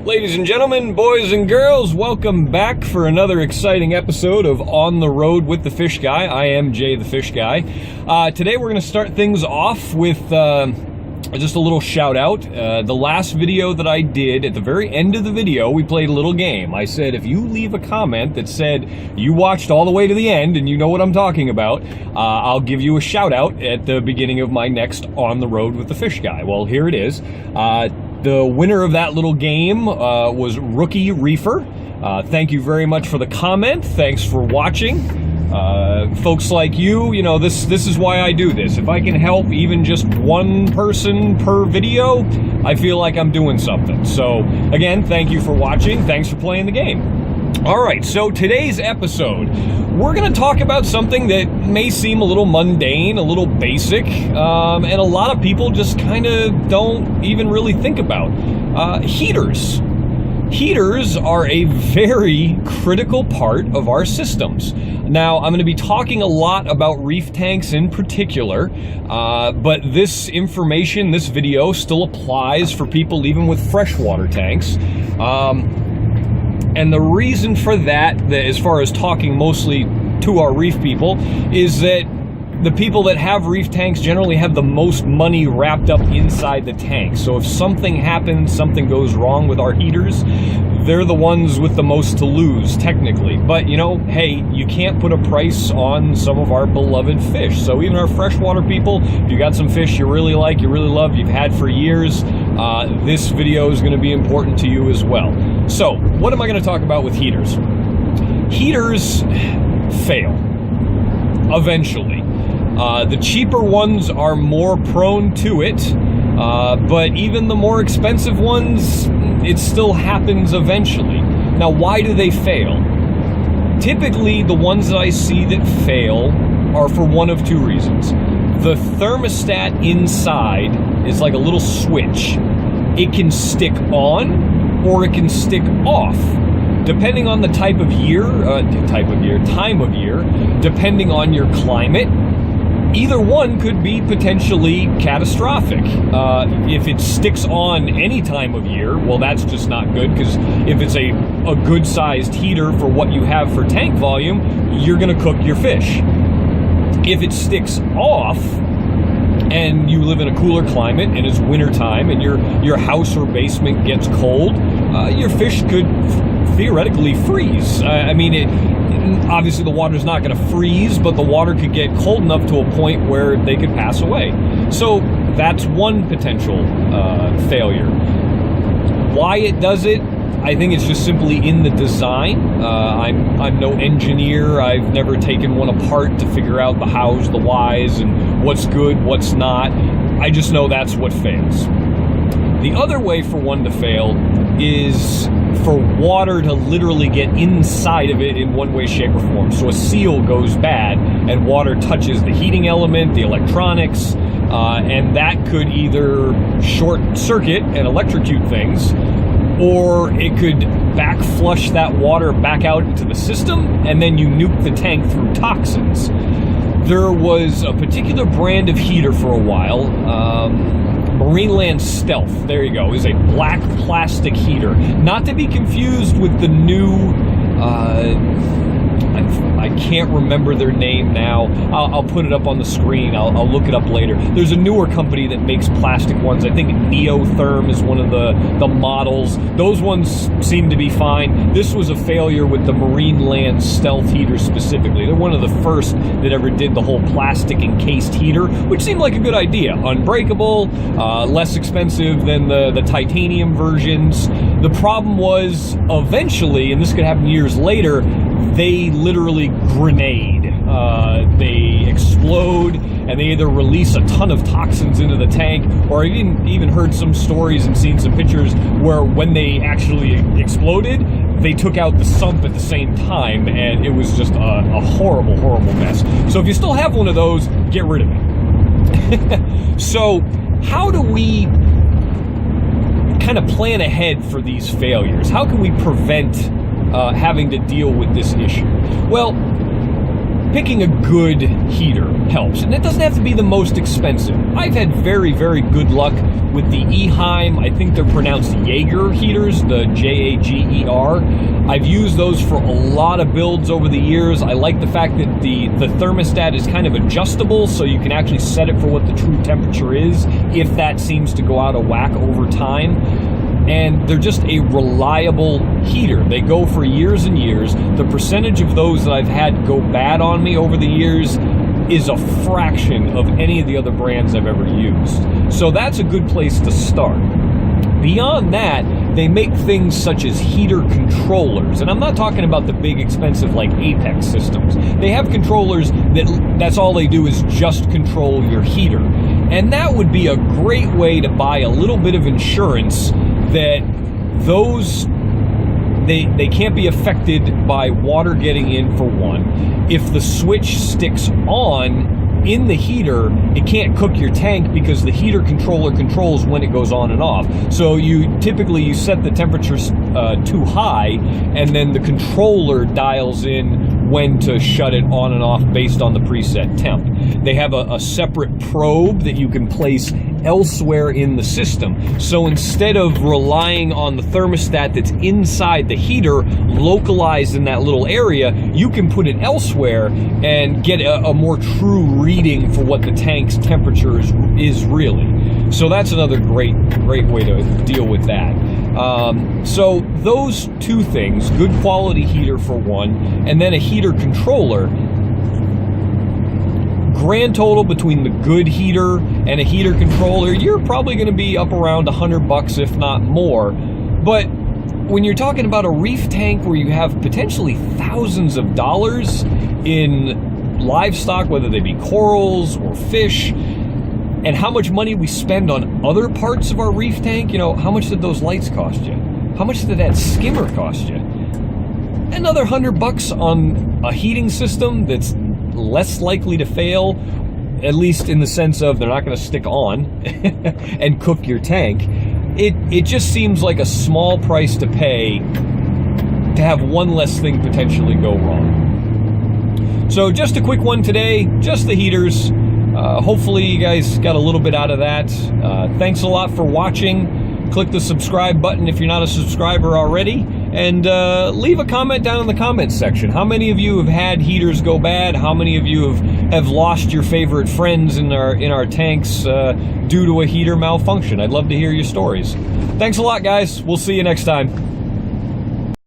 Ladies and gentlemen, boys and girls, welcome back for another exciting episode of On the Road with the Fish Guy. I am Jay the Fish Guy. Today we're going to start things off with just a little shout out. The last video that I did, at the very end of the video, we played a little game. I said if you leave a comment that said you watched all the way to the end and you know what I'm talking about, I'll give you a shout out at the beginning of my next On the Road with the Fish Guy. Well, here it is. The winner of that little game was Rookie Reefer. Thank you very much for the comment. Thanks for watching. Folks like you know, this is why I do this. If I can help even just one person per video, I feel like I'm doing something. So, again, thank you for watching. Thanks for playing the game. Alright, so today's episode, we're going to talk about something that may seem a little mundane, a little basic, and a lot of people just kind of don't even really think about. Heaters. Heaters are a very critical part of our systems. Now, I'm going to be talking a lot about reef tanks in particular, but this information, this video, still applies for people even with freshwater tanks. And the reason for that, as far as talking mostly to our reef people, is that the people that have reef tanks generally have the most money wrapped up inside the tank. So if something happens, something goes wrong with our heaters, they're the ones with the most to lose, technically. But, you know, hey, you can't put a price on some of our beloved fish. So even our freshwater people, if you got some fish you really like, you really love, you've had for years, this video is going to be important to you as well. So, what am I going to talk about with heaters? Heaters fail. Eventually. The cheaper ones are more prone to it, but even the more expensive ones, it still happens eventually. Now, why do they fail? Typically, the ones that I see that fail are for one of two reasons. The thermostat inside is like a little switch. It can stick on or it can stick off, depending on the time of year, depending on your climate. Either one could be potentially catastrophic. If it sticks on any time of year, well, that's just not good, because if it's a good-sized heater for what you have for tank volume, you're going to cook your fish. If it sticks off, and you live in a cooler climate, and it's winter time, and your house or basement gets cold, your fish could theoretically freeze. Obviously the water's not going to freeze, but the water could get cold enough to a point where they could pass away. So that's one potential failure. Why it does it? I think it's just simply in the design. I'm no engineer. I've never taken one apart to figure out the hows, the whys, and what's good, what's not. I just know that's what fails. The other way for one to fail is for water to literally get inside of it in one way, shape, or form. So a seal goes bad and water touches the heating element, the electronics, and that could either short circuit and electrocute things, or it could back flush that water back out into the system, and then you nuke the tank through toxins. There was a particular brand of heater for a while, Marineland Stealth, there you go, is a black plastic heater. Not to be confused with the new, I can't remember their name now. I'll put it up on the screen. I'll look it up later. There's a newer company that makes plastic ones. I think Neotherm is one of the models. Those ones seem to be fine. This was a failure with the Marineland Stealth heater specifically. They're one of the first that ever did the whole plastic encased heater, which seemed like a good idea. Unbreakable, less expensive than the titanium versions. The problem was, eventually, and this could happen years later, they literally grenade. They explode, and they either release a ton of toxins into the tank, or I even heard some stories and seen some pictures where when they actually exploded, they took out the sump at the same time, and it was just a horrible, horrible mess. So if you still have one of those, get rid of it. So how do we kind of plan ahead for these failures? How can we prevent having to deal with this issue? Well, picking a good heater helps, and it doesn't have to be the most expensive. I've had very, very good luck with the Eheim, I think they're pronounced Jaeger heaters, the Jager. I've used those for a lot of builds over the years. I like the fact that the thermostat is kind of adjustable, so you can actually set it for what the true temperature is if that seems to go out of whack over time. And they're just a reliable heater. They go for years and years. The percentage of those that I've had go bad on me over the years is a fraction of any of the other brands I've ever used. So that's a good place to start. Beyond that, they make things such as heater controllers. And I'm not talking about the big expensive like Apex systems. They have controllers that's all they do is just control your heater. And that would be a great way to buy a little bit of insurance that those they can't be affected by water getting in, for one. If the switch sticks on in the heater, it can't cook your tank because the heater controller controls when it goes on and off. So typically you set the temperature too high, and then the controller dials in when to shut it on and off based on the preset temp. They have a separate probe that you can place elsewhere in the system. So instead of relying on the thermostat that's inside the heater, localized in that little area, you can put it elsewhere and get a more true reading for what the tank's temperature is really. So that's another great way to deal with that. So those two things, good quality heater for one, and then a heater controller. Grand total between the good heater and a heater controller, you're probably going to be up around $100, if not more. But when you're talking about a reef tank where you have potentially thousands of dollars in livestock, whether they be corals or fish, and how much money we spend on other parts of our reef tank, how much did those lights cost you? How much did that skimmer cost you? Another $100 on a heating system that's less likely to fail, at least in the sense of they're not going to stick on and cook your tank. It just seems like a small price to pay to have one less thing potentially go wrong. So just a quick one today, just the heaters. Hopefully you guys got a little bit out of that. Thanks a lot for watching. Click the subscribe button if you're not a subscriber already, and leave a comment down in the comments section. How many of you have had heaters go bad? How many of you have lost your favorite friends in our tanks due to a heater malfunction? I'd love to hear your stories. Thanks a lot, guys. We'll see you next time.